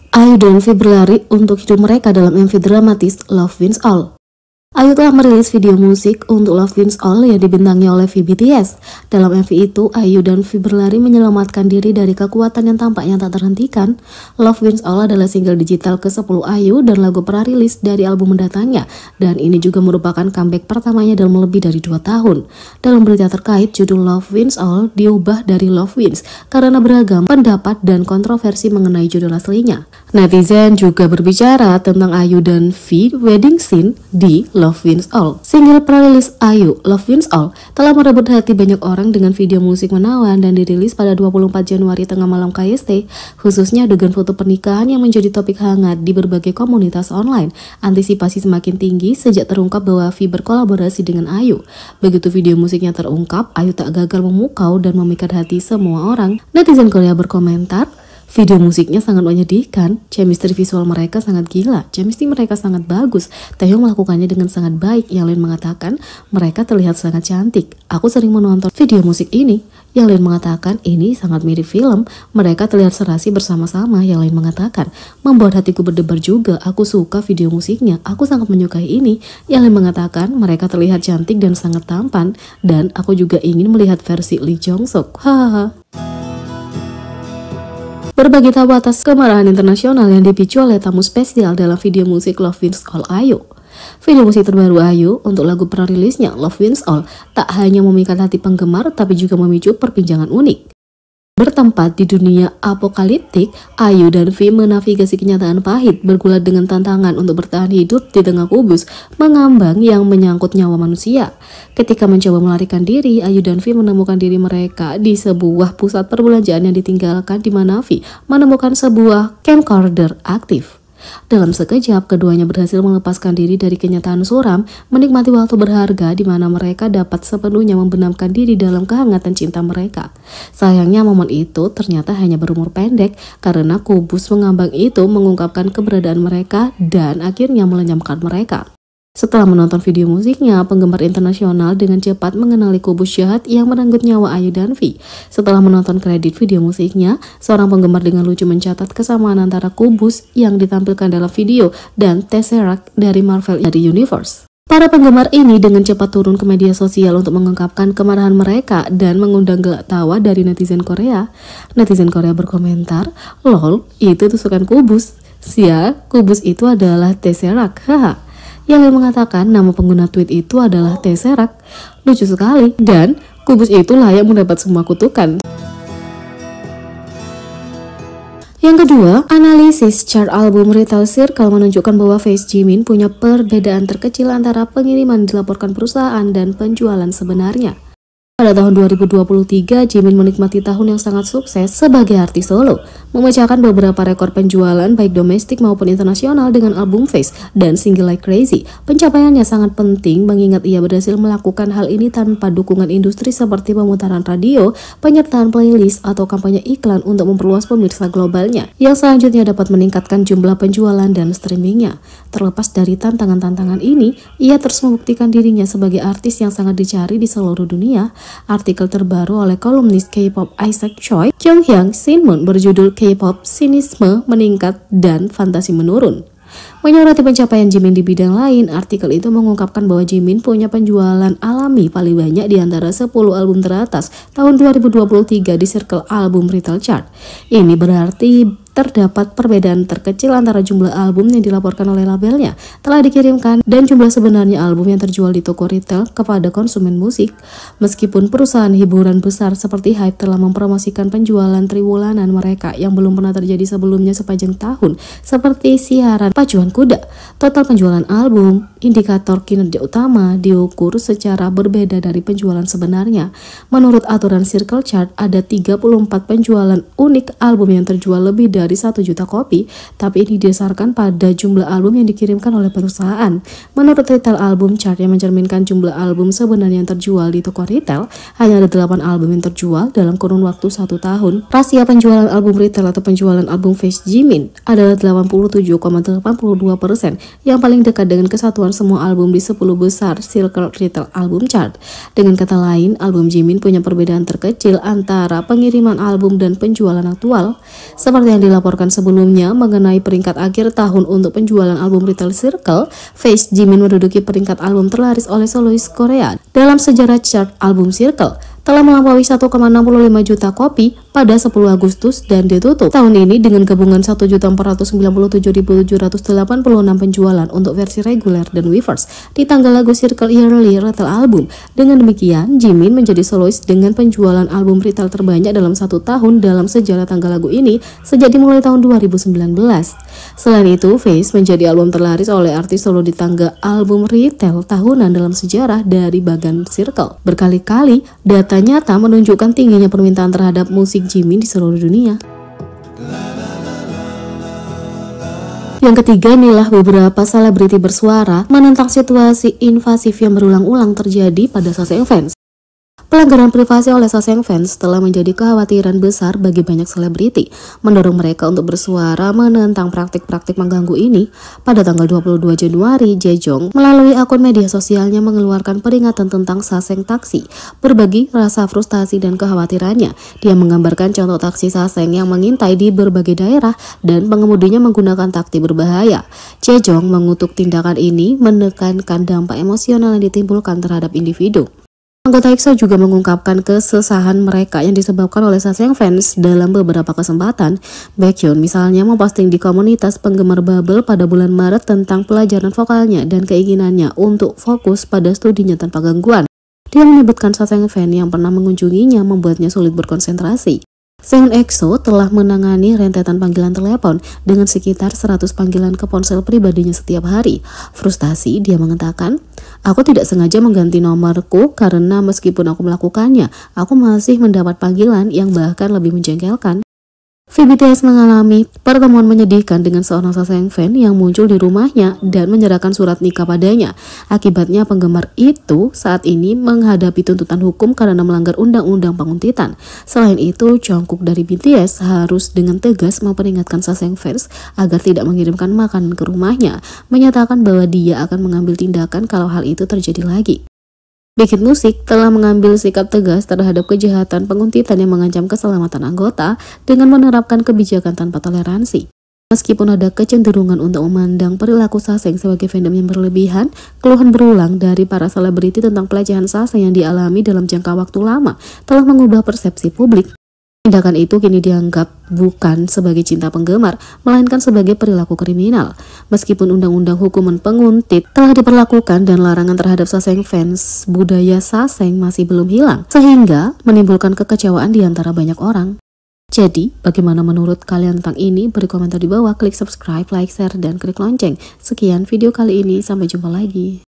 Ayu dan V berlari untuk hidup mereka dalam MV dramatis Love Wins All. Ayu telah merilis video musik untuk Love Wins All yang dibintangi oleh V BTS. Dalam MV itu, Ayu dan V berlari menyelamatkan diri dari kekuatan yang tampaknya tak terhentikan. Love Wins All adalah single digital ke-10 Ayu dan lagu prarilis dari album mendatangnya. Dan ini juga merupakan comeback pertamanya dalam lebih dari 2 tahun. Dalam berita terkait, judul Love Wins All diubah dari Love Wins karena beragam pendapat dan kontroversi mengenai judul aslinya. Netizen juga berbicara tentang Ayu dan V wedding scene di Love Wins All. Single prarilis Ayu, Love Wins All, telah merebut hati banyak orang dengan video musik menawan dan dirilis pada 24 Januari tengah malam KST, khususnya adegan foto pernikahan yang menjadi topik hangat di berbagai komunitas online. Antisipasi semakin tinggi sejak terungkap bahwa V berkolaborasi dengan Ayu. Begitu video musiknya terungkap, Ayu tak gagal memukau dan memikat hati semua orang. Netizen Korea berkomentar, video musiknya sangat menyedihkan, chemistry visual mereka sangat gila, chemistry mereka sangat bagus, Taehyung melakukannya dengan sangat baik, yang lain mengatakan mereka terlihat sangat cantik. Aku sering menonton video musik ini, yang lain mengatakan ini sangat mirip film, mereka terlihat serasi bersama-sama, yang lain mengatakan membuat hatiku berdebar juga, aku suka video musiknya, aku sangat menyukai ini, yang lain mengatakan mereka terlihat cantik dan sangat tampan, dan aku juga ingin melihat versi Lee Jong Suk, hahaha. Berbagi tahu atas kemarahan internasional yang dipicu oleh tamu spesial dalam video musik Love Wins All Ayu. Video musik terbaru Ayu untuk lagu prarilisnya Love Wins All tak hanya memikat hati penggemar tapi juga memicu perbincangan unik. Bertempat di dunia apokaliptik, Ayu dan V menavigasi kenyataan pahit, bergulat dengan tantangan untuk bertahan hidup di tengah kubus mengambang yang menyangkut nyawa manusia. Ketika mencoba melarikan diri, Ayu dan V menemukan diri mereka di sebuah pusat perbelanjaan yang ditinggalkan, di mana V menemukan sebuah camcorder aktif. Dalam sekejap, keduanya berhasil melepaskan diri dari kenyataan suram, menikmati waktu berharga di mana mereka dapat sepenuhnya membenamkan diri dalam kehangatan cinta mereka. Sayangnya momen itu ternyata hanya berumur pendek karena kubus mengambang itu mengungkapkan keberadaan mereka dan akhirnya melenyamkan mereka. Setelah menonton video musiknya, penggemar internasional dengan cepat mengenali kubus jahat yang merenggut nyawa Ayu dan V. Setelah menonton kredit video musiknya, seorang penggemar dengan lucu mencatat kesamaan antara kubus yang ditampilkan dalam video dan Tesseract dari Marvel Universe. Para penggemar ini dengan cepat turun ke media sosial untuk mengungkapkan kemarahan mereka dan mengundang gelak tawa dari netizen Korea. Netizen Korea berkomentar, "Lol, itu tusukan kubus. Sia, kubus itu adalah Tesseract, haha." Yang lain mengatakan nama pengguna tweet itu adalah Tesseract. Lucu sekali, dan kubus itu layak mendapat semua kutukan. Yang kedua, analisis chart album Retail Circle menunjukkan bahwa Face Jimin punya perbedaan terkecil antara pengiriman dilaporkan perusahaan dan penjualan sebenarnya. Pada tahun 2023, Jimin menikmati tahun yang sangat sukses sebagai artis solo, memecahkan beberapa rekor penjualan baik domestik maupun internasional dengan album Face dan single Like Crazy. Pencapaiannya sangat penting mengingat ia berhasil melakukan hal ini tanpa dukungan industri seperti pemutaran radio, penyertaan playlist, atau kampanye iklan untuk memperluas pemirsa globalnya, yang selanjutnya dapat meningkatkan jumlah penjualan dan streamingnya. Terlepas dari tantangan-tantangan ini, ia terus membuktikan dirinya sebagai artis yang sangat dicari di seluruh dunia. Artikel terbaru oleh kolumnis K-pop Isaac Choi, Kyunghyang Shinmun berjudul K-pop Sinisme Meningkat dan Fantasi Menurun. Menyoroti pencapaian Jimin di bidang lain, artikel itu mengungkapkan bahwa Jimin punya penjualan alami paling banyak di antara 10 album teratas tahun 2023 di Circle Album Retail Chart. Ini berarti terdapat perbedaan terkecil antara jumlah album yang dilaporkan oleh labelnya telah dikirimkan dan jumlah sebenarnya album yang terjual di toko retail kepada konsumen musik. Meskipun perusahaan hiburan besar seperti Hype telah mempromosikan penjualan triwulanan mereka yang belum pernah terjadi sebelumnya sepanjang tahun, seperti siaran pacuan kuda, total penjualan album, indikator kinerja utama, diukur secara berbeda dari penjualan sebenarnya. Menurut aturan Circle Chart, ada 34 penjualan unik album yang terjual lebih dari 1 juta kopi, tapi ini didasarkan pada jumlah album yang dikirimkan oleh perusahaan. Menurut Retail Album Chart yang mencerminkan jumlah album sebenarnya yang terjual di toko retail, hanya ada 8 album yang terjual dalam kurun waktu 1 tahun. Rasio penjualan album retail atau penjualan album Face Jimin adalah 87,82%, yang paling dekat dengan kesatuan semua album di 10 besar Circle Retail Album Chart. Dengan kata lain, album Jimin punya perbedaan terkecil antara pengiriman album dan penjualan aktual, seperti yang dilakukan dilaporkan sebelumnya mengenai peringkat akhir tahun untuk penjualan album Retail Circle, Face Jimin menduduki peringkat album terlaris oleh solois Korea dalam sejarah chart album Circle, telah melampaui 1,65 juta kopi pada 10 Agustus dan ditutup tahun ini dengan gabungan 1.497.786 penjualan untuk versi reguler dan Weverse di tanggal lagu Circle Yearly Retail Album. Dengan demikian, Jimin menjadi solois dengan penjualan album retail terbanyak dalam satu tahun dalam sejarah tanggal lagu ini sejak dimulai tahun 2019. Selain itu, Face menjadi album terlaris oleh artis solo di tangga album retail tahunan dalam sejarah dari bagan Circle. Berkali-kali, data nyata menunjukkan tingginya permintaan terhadap musik Jimin di seluruh dunia. Yang ketiga, inilah beberapa selebriti bersuara menentang situasi invasif yang berulang-ulang terjadi pada Saseng fans. Pelanggaran privasi oleh Saseng fans telah menjadi kekhawatiran besar bagi banyak selebriti, mendorong mereka untuk bersuara menentang praktik-praktik mengganggu ini. Pada tanggal 22 Januari, Jaejong melalui akun media sosialnya mengeluarkan peringatan tentang Saseng taksi, berbagi rasa frustasi dan kekhawatirannya. Dia menggambarkan contoh taksi Saseng yang mengintai di berbagai daerah dan pengemudinya menggunakan taktik berbahaya. Jaejong mengutuk tindakan ini menekankan dampak emosional yang ditimbulkan terhadap individu. Anggota EXO juga mengungkapkan kesesahan mereka yang disebabkan oleh Saseng fans dalam beberapa kesempatan. Baekhyun misalnya memposting di komunitas penggemar Bubble pada bulan Maret tentang pelajaran vokalnya dan keinginannya untuk fokus pada studinya tanpa gangguan. Dia menyebutkan Saseng fan yang pernah mengunjunginya membuatnya sulit berkonsentrasi. Sehun EXO telah menangani rentetan panggilan telepon dengan sekitar 100 panggilan ke ponsel pribadinya setiap hari. Frustasi, dia mengatakan, "Aku tidak sengaja mengganti nomorku karena meskipun aku melakukannya, aku masih mendapat panggilan yang bahkan lebih menjengkelkan." VBTS mengalami pertemuan menyedihkan dengan seorang Saseng fan yang muncul di rumahnya dan menyerahkan surat nikah padanya. Akibatnya penggemar itu saat ini menghadapi tuntutan hukum karena melanggar undang-undang penguntitan. Selain itu, Jungkook dari BTS harus dengan tegas memperingatkan Saseng fans agar tidak mengirimkan makanan ke rumahnya, menyatakan bahwa dia akan mengambil tindakan kalau hal itu terjadi lagi. Big Hit Music telah mengambil sikap tegas terhadap kejahatan penguntitan yang mengancam keselamatan anggota dengan menerapkan kebijakan tanpa toleransi. Meskipun ada kecenderungan untuk memandang perilaku Saseng sebagai fandom yang berlebihan, keluhan berulang dari para selebriti tentang pelecehan Saseng yang dialami dalam jangka waktu lama telah mengubah persepsi publik. Tindakan itu kini dianggap bukan sebagai cinta penggemar, melainkan sebagai perilaku kriminal. Meskipun undang-undang hukuman penguntit telah diperlakukan dan larangan terhadap Saseng fans, budaya Saseng masih belum hilang, sehingga menimbulkan kekecewaan di antara banyak orang. Jadi, bagaimana menurut kalian tentang ini? Beri komentar di bawah, klik subscribe, like, share, dan klik lonceng. Sekian video kali ini, sampai jumpa lagi.